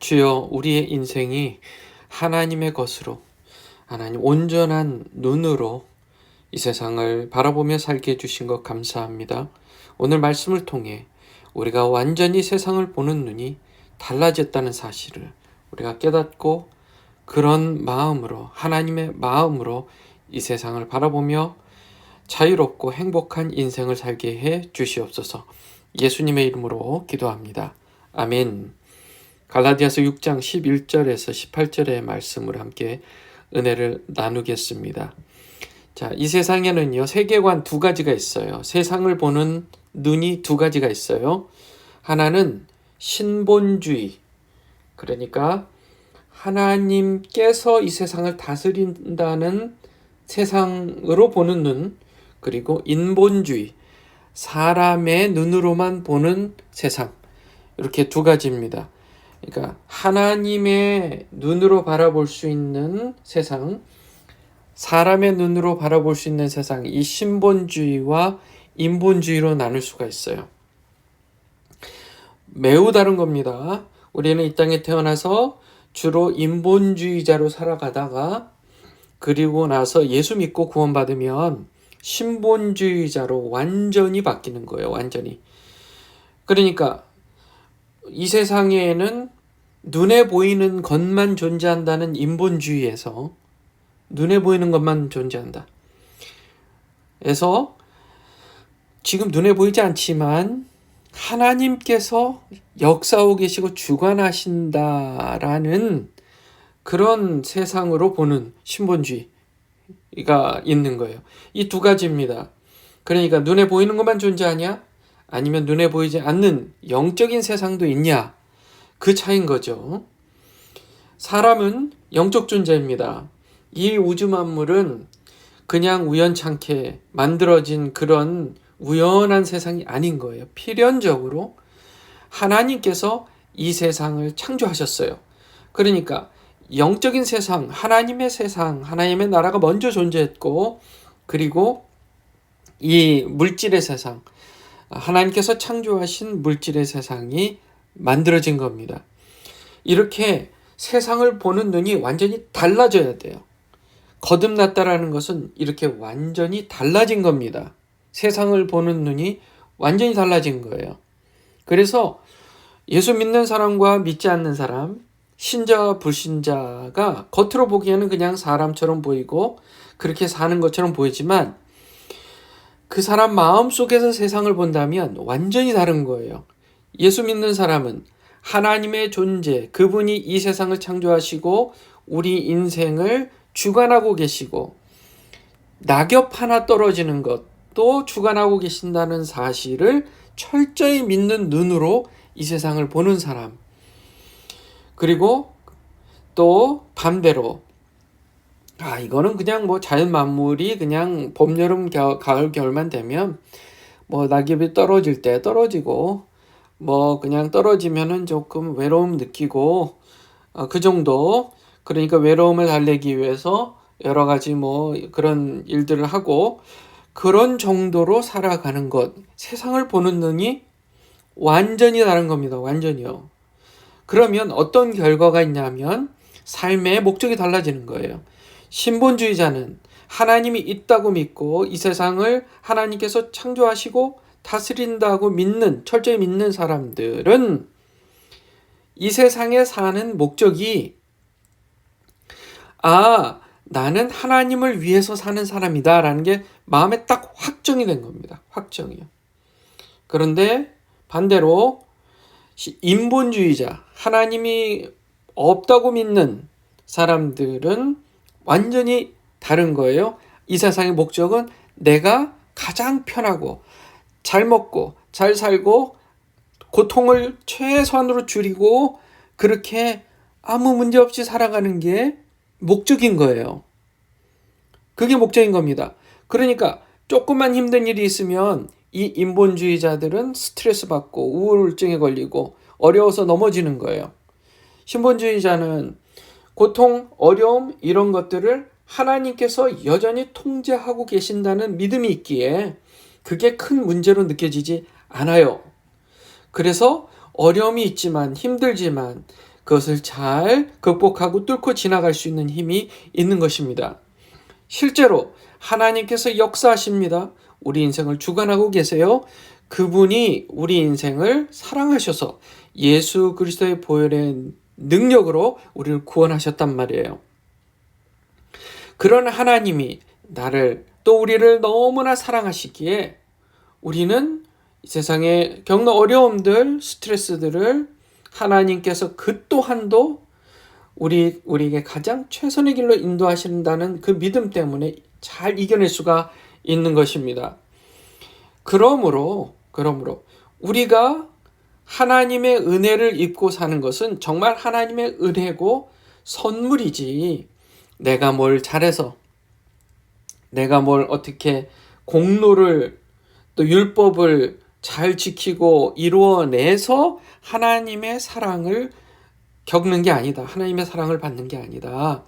주여, 우리의 인생이 하나님의 것으로, 하나님 온전한 눈으로 이 세상을 바라보며 살게 해주신 것 감사합니다. 오늘 말씀을 통해 우리가 완전히 세상을 보는 눈이 달라졌다는 사실을 우리가 깨닫고 그런 마음으로, 하나님의 마음으로 이 세상을 바라보며 자유롭고 행복한 인생을 살게 해 주시옵소서. 예수님의 이름으로 기도합니다. 아멘. 갈라디아서 6장 11절에서 18절의 말씀을 함께 은혜를 나누겠습니다. 자, 이 세상에는요, 세계관 두 가지가 있어요. 세상을 보는 눈이 두 가지가 있어요. 하나는 신본주의, 그러니까 하나님께서 이 세상을 다스린다는 세상으로 보는 눈, 그리고 인본주의, 사람의 눈으로만 보는 세상, 이렇게 두 가지입니다. 그러니까 하나님의 눈으로 바라볼 수 있는 세상, 사람의 눈으로 바라볼 수 있는 세상, 이 신본주의와 인본주의로 나눌 수가 있어요. 매우 다른 겁니다. 우리는 이 땅에 태어나서 주로 인본주의자로 살아가다가 그리고 나서 예수 믿고 구원받으면 신본주의자로 완전히 바뀌는 거예요. 완전히. 그러니까 이 세상에는 눈에 보이는 것만 존재한다는 인본주의에서 눈에 보이는 것만 존재한다. 그래서 지금 눈에 보이지 않지만 하나님께서 역사하고 계시고 주관하신다라는 그런 세상으로 보는 신본주의가 있는 거예요. 이 두 가지입니다. 그러니까 눈에 보이는 것만 존재하냐? 아니면 눈에 보이지 않는 영적인 세상도 있냐? 그 차이인 거죠. 사람은 영적 존재입니다. 이 우주 만물은 그냥 우연찮게 만들어진 그런 우연한 세상이 아닌 거예요. 필연적으로 하나님께서 이 세상을 창조하셨어요. 그러니까 영적인 세상, 하나님의 나라가 먼저 존재했고, 그리고 이 물질의 세상, 하나님께서 창조하신 물질의 세상이 만들어진 겁니다. 이렇게 세상을 보는 눈이 완전히 달라져야 돼요. 거듭났다라는 것은 이렇게 완전히 달라진 겁니다. 세상을 보는 눈이 완전히 달라진 거예요. 그래서 예수 믿는 사람과 믿지 않는 사람, 신자와 불신자가 겉으로 보기에는 그냥 사람처럼 보이고 그렇게 사는 것처럼 보이지만 그 사람 마음속에서 세상을 본다면 완전히 다른 거예요. 예수 믿는 사람은 하나님의 존재, 그분이 이 세상을 창조하시고 우리 인생을 주관하고 계시고 낙엽 하나 떨어지는 것도 주관하고 계신다는 사실을 철저히 믿는 눈으로 이 세상을 보는 사람. 그리고 또 반대로 이거는 그냥 뭐 자연 만물이 그냥 봄, 여름, 가을, 겨울만 되면 뭐 낙엽이 떨어질 때 떨어지고 뭐 그냥 떨어지면은 조금 외로움 느끼고 그 정도. 그러니까 외로움을 달래기 위해서 여러 가지 뭐 그런 일들을 하고 그런 정도로 살아가는 것. 세상을 보는 눈이 완전히 다른 겁니다. 완전히요. 그러면 어떤 결과가 있냐면 삶의 목적이 달라지는 거예요. 신본주의자는 하나님이 있다고 믿고 이 세상을 하나님께서 창조하시고 다스린다고 철저히 믿는 사람들은 이 세상에 사는 목적이 나는 하나님을 위해서 사는 사람이다 라는 게 마음에 딱 확정이 된 겁니다. 확정이요. 그런데 반대로 인본주의자, 하나님이 없다고 믿는 사람들은 완전히 다른 거예요. 이 세상의 목적은 내가 가장 편하고 잘 먹고 잘 살고 고통을 최소한으로 줄이고 그렇게 아무 문제 없이 살아가는 게 목적인 거예요. 그게 목적인 겁니다. 그러니까 조금만 힘든 일이 있으면 이 인본주의자들은 스트레스 받고 우울증에 걸리고 어려워서 넘어지는 거예요. 신본주의자는 고통, 어려움 이런 것들을 하나님께서 여전히 통제하고 계신다는 믿음이 있기에 그게 큰 문제로 느껴지지 않아요. 그래서 어려움이 있지만 힘들지만 그것을 잘 극복하고 뚫고 지나갈 수 있는 힘이 있는 것입니다. 실제로 하나님께서 역사하십니다. 우리 인생을 주관하고 계세요. 그분이 우리 인생을 사랑하셔서 예수 그리스도의 보혈의 능력으로 우리를 구원하셨단 말이에요. 그런 하나님이 나를 또 우리를 너무나 사랑하시기에 우리는 이 세상에 겪는 어려움들, 스트레스들을 하나님께서 그 또한도 우리에게 가장 최선의 길로 인도하신다는 그 믿음 때문에 잘 이겨낼 수가 있는 것입니다. 그러므로 우리가 하나님의 은혜를 입고 사는 것은 정말 하나님의 은혜고 선물이지, 내가 뭘 잘해서, 내가 뭘 어떻게 공로를 또 율법을 잘 지키고 이루어내서 하나님의 사랑을 겪는 게 아니다. 하나님의 사랑을 받는 게 아니다.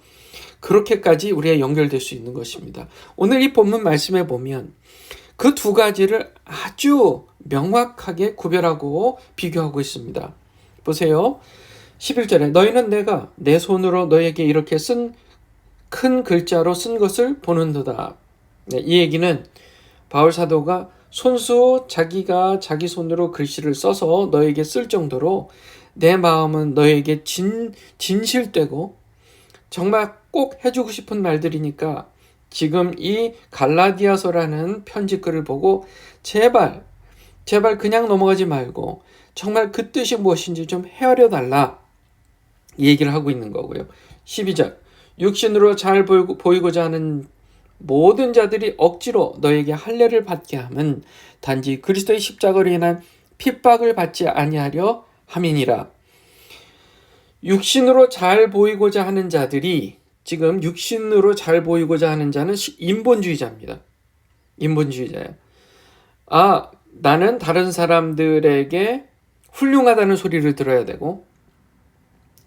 그렇게까지 우리가 연결될 수 있는 것입니다. 오늘 이 본문 말씀에 보면 그 두 가지를 아주 명확하게 구별하고 비교하고 있습니다. 보세요. 11절에 너희는 내가 내 손으로 너에게 이렇게 큰 글자로 쓴 것을 보는도다. 네, 이 얘기는 바울 사도가 손수 자기가 자기 손으로 글씨를 써서 너에게 쓸 정도로 내 마음은 너에게 진실되고 정말 꼭 해주고 싶은 말들이니까 지금 이 갈라디아서라는 편지글을 보고 제발 그냥 넘어가지 말고 정말 그 뜻이 무엇인지 좀 헤아려 달라, 이 얘기를 하고 있는 거고요. 12절 육신으로 잘 보이고자 하는 모든 자들이 억지로 너에게 할례를 받게 함은 단지 그리스도의 십자가로 인한 핍박을 받지 아니하려 함이니라. 육신으로 잘 보이고자 하는 자들이, 지금 육신으로 잘 보이고자 하는 자는 인본주의자입니다. 인본주의자예요. 나는 다른 사람들에게 훌륭하다는 소리를 들어야 되고,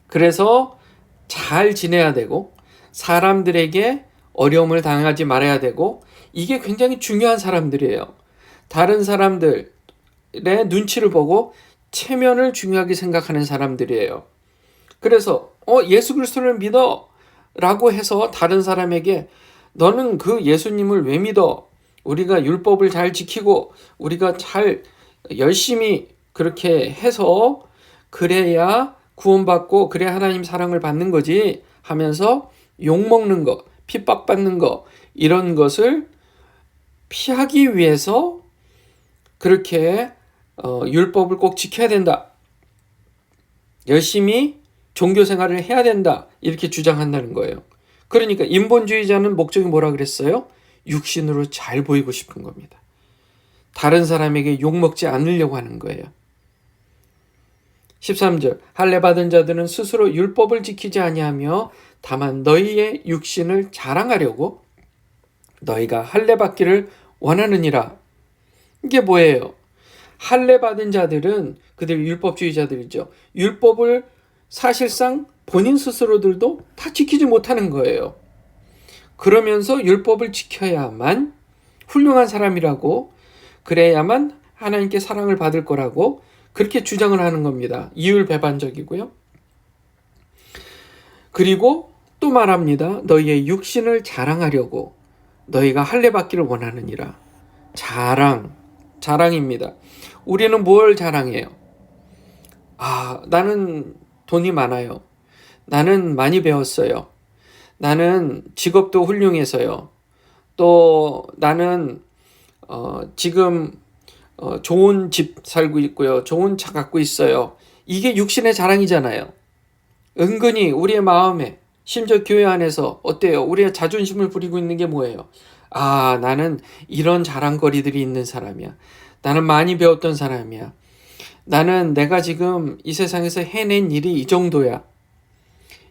그래서 잘 지내야 되고, 사람들에게 어려움을 당하지 말아야 되고, 이게 굉장히 중요한 사람들이에요. 다른 사람들의 눈치를 보고 체면을 중요하게 생각하는 사람들이에요. 그래서 예수 그리스도를 믿어 라고 해서 다른 사람에게 너는 그 예수님을 왜 믿어? 우리가 율법을 잘 지키고 우리가 잘 열심히 그렇게 해서 그래야 구원받고 그래야 하나님 사랑을 받는 거지 하면서 욕먹는 거, 핍박받는 거, 이런 것을 피하기 위해서 그렇게 율법을 꼭 지켜야 된다, 열심히 종교 생활을 해야 된다, 이렇게 주장한다는 거예요. 그러니까 인본주의자는 목적이 뭐라 그랬어요? 육신으로 잘 보이고 싶은 겁니다. 다른 사람에게 욕먹지 않으려고 하는 거예요. 13절 할례 받은 자들은 스스로 율법을 지키지 아니하며 다만 너희의 육신을 자랑하려고 너희가 할례 받기를 원하느니라. 이게 뭐예요? 할례 받은 자들은 그들 율법주의자들이죠. 율법을 사실상 본인 스스로들도 다 지키지 못하는 거예요. 그러면서 율법을 지켜야만 훌륭한 사람이라고, 그래야만 하나님께 사랑을 받을 거라고 그렇게 주장을 하는 겁니다. 이율배반적이고요. 그리고 또 말합니다. 너희의 육신을 자랑하려고 너희가 할례 받기를 원하느니라. 자랑입니다. 우리는 뭘 자랑해요? 나는 돈이 많아요. 나는 많이 배웠어요. 나는 직업도 훌륭해서요. 또 나는 지금 좋은 집 살고 있고요. 좋은 차 갖고 있어요. 이게 육신의 자랑이잖아요. 은근히 우리의 마음에, 심지어 교회 안에서 어때요? 우리의 자존심을 부리고 있는 게 뭐예요? 나는 이런 자랑거리들이 있는 사람이야. 나는 많이 배웠던 사람이야. 나는 내가 지금 이 세상에서 해낸 일이 이 정도야.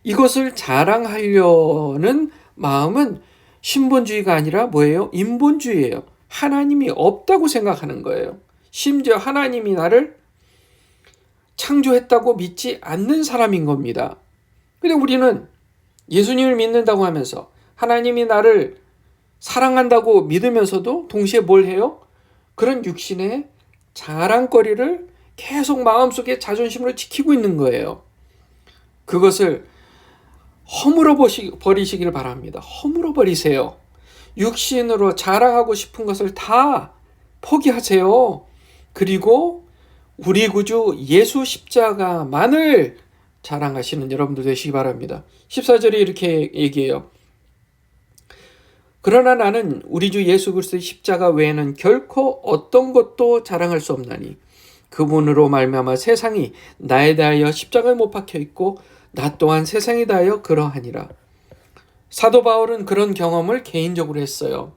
이것을 자랑하려는 마음은 신본주의가 아니라 뭐예요? 인본주의예요. 하나님이 없다고 생각하는 거예요. 심지어 하나님이 나를 창조했다고 믿지 않는 사람인 겁니다. 근데 우리는 예수님을 믿는다고 하면서 하나님이 나를 사랑한다고 믿으면서도 동시에 뭘 해요? 그런 육신의 자랑거리를 계속 마음속에 자존심으로 지키고 있는 거예요. 그것을 버리시길 바랍니다. 허물어 버리세요. 육신으로 자랑하고 싶은 것을 다 포기하세요. 그리고 우리 구주 예수 십자가만을 자랑하시는 여러분들 되시기 바랍니다. 14절에 이렇게 얘기해요. 그러나 나는 우리 주 예수 그리스도의 십자가 외에는 결코 어떤 것도 자랑할 수 없나니 그분으로 말미암아 세상이 나에 대하여 십자가에 못 박혀 있고 나 또한 세상에 대하여 그러하니라. 사도 바울은 그런 경험을 개인적으로 했어요.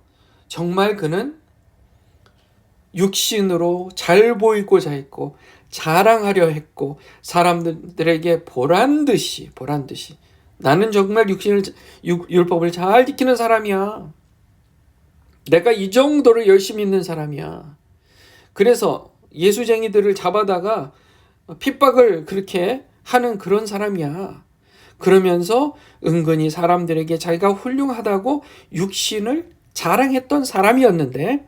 정말 그는 육신으로 잘 보이고자 했고 자랑하려 했고 사람들에게 보란듯이 나는 정말 율법을 잘 지키는 사람이야. 내가 이 정도로 열심히 있는 사람이야. 그래서 예수쟁이들을 잡아다가 핍박을 그렇게 하는 그런 사람이야. 그러면서 은근히 사람들에게 자기가 훌륭하다고 육신을 자랑했던 사람이었는데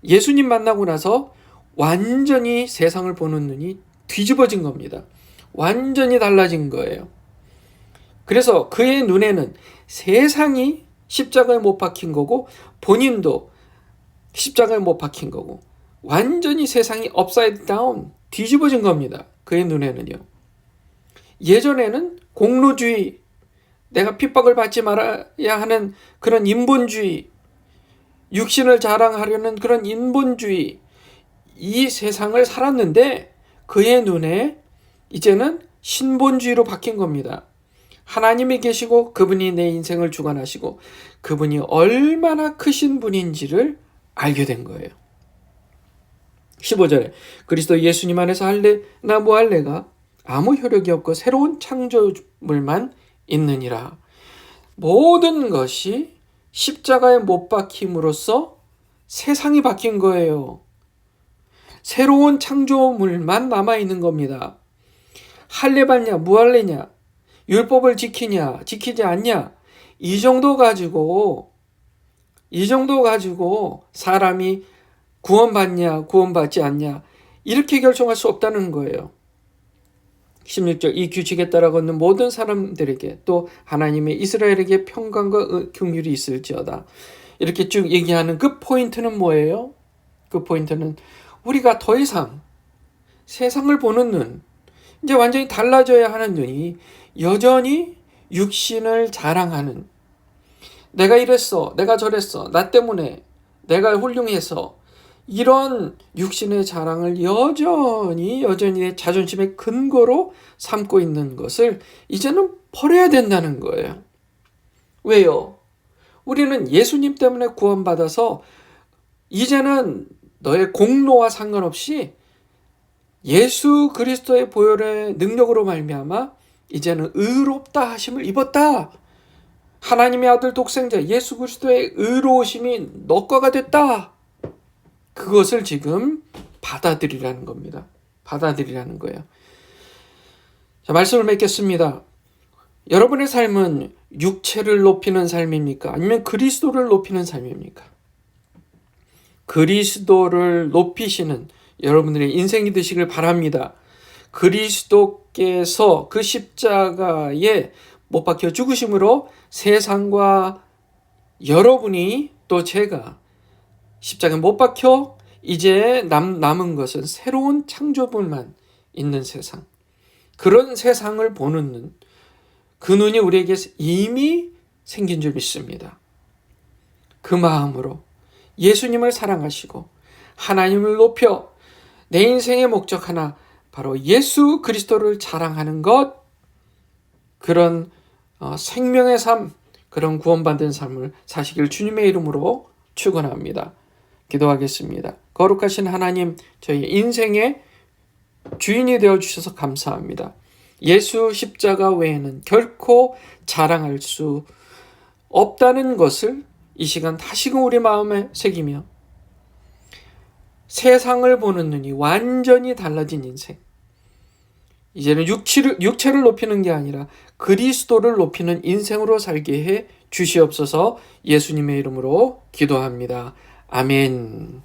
예수님 만나고 나서 완전히 세상을 보는 눈이 뒤집어진 겁니다. 완전히 달라진 거예요. 그래서 그의 눈에는 세상이 십자가에 못 박힌 거고 본인도 십자가에 못 박힌 거고 완전히 세상이 업사이드 다운 뒤집어진 겁니다. 그의 눈에는요. 예전에는 공로주의, 내가 핍박을 받지 말아야 하는 그런 인본주의, 육신을 자랑하려는 그런 인본주의, 이 세상을 살았는데 그의 눈에 이제는 신본주의로 바뀐 겁니다. 하나님이 계시고 그분이 내 인생을 주관하시고 그분이 얼마나 크신 분인지를 알게 된 거예요. 15절에 그리스도 예수님 안에서 할례나 무할례가 아무 효력이 없고 새로운 창조물만 있느니라. 모든 것이 십자가에 못 박힘으로써 세상이 바뀐 거예요. 새로운 창조물만 남아있는 겁니다. 할례 받냐 무할례냐 율법을 지키냐 지키지 않냐 이 정도 가지고 사람이 구원받냐 구원받지 않냐 이렇게 결정할 수 없다는 거예요. 16절 이 규칙에 따라 걷는 모든 사람들에게 또 하나님의 이스라엘에게 평강과 긍휼이 있을지어다. 이렇게 쭉 얘기하는 그 포인트는 뭐예요? 그 포인트는 우리가 더 이상 세상을 보는 눈, 이제 완전히 달라져야 하는 눈이 여전히 육신을 자랑하는, 내가 이랬어, 내가 저랬어, 나 때문에, 내가 훌륭해서, 이런 육신의 자랑을 여전히 내 자존심의 근거로 삼고 있는 것을 이제는 버려야 된다는 거예요. 왜요? 우리는 예수님 때문에 구원받아서 이제는 너의 공로와 상관없이 예수 그리스도의 보혈의 능력으로 말미암아 이제는 의롭다 하심을 입었다. 하나님의 아들 독생자 예수 그리스도의 의로우심이 너 거가 됐다. 그것을 지금 받아들이라는 겁니다. 받아들이라는 거예요. 자, 말씀을 맺겠습니다. 여러분의 삶은 육체를 높이는 삶입니까? 아니면 그리스도를 높이는 삶입니까? 그리스도를 높이시는 여러분들의 인생이 되시길 바랍니다. 그리스도께서 그 십자가에 못 박혀 죽으심으로 세상과 여러분이 또 제가 십자가에 못 박혀 이제 남은 것은 새로운 창조물만 있는 세상. 그런 세상을 보는 눈, 그 눈이 우리에게 이미 생긴 줄 믿습니다. 그 마음으로 예수님을 사랑하시고 하나님을 높여 내 인생의 목적 하나 바로 예수 그리스도를 자랑하는 것, 그런 생명의 삶, 그런 구원받은 삶을 사시길 주님의 이름으로 축원합니다. 기도하겠습니다. 거룩하신 하나님, 저희 인생의 주인이 되어주셔서 감사합니다. 예수 십자가 외에는 결코 자랑할 수 없다는 것을 이 시간 다시금 우리 마음에 새기며 세상을 보는 눈이 완전히 달라진 인생, 이제는 육체를 높이는 게 아니라 그리스도를 높이는 인생으로 살게 해 주시옵소서. 예수님의 이름으로 기도합니다. 아멘.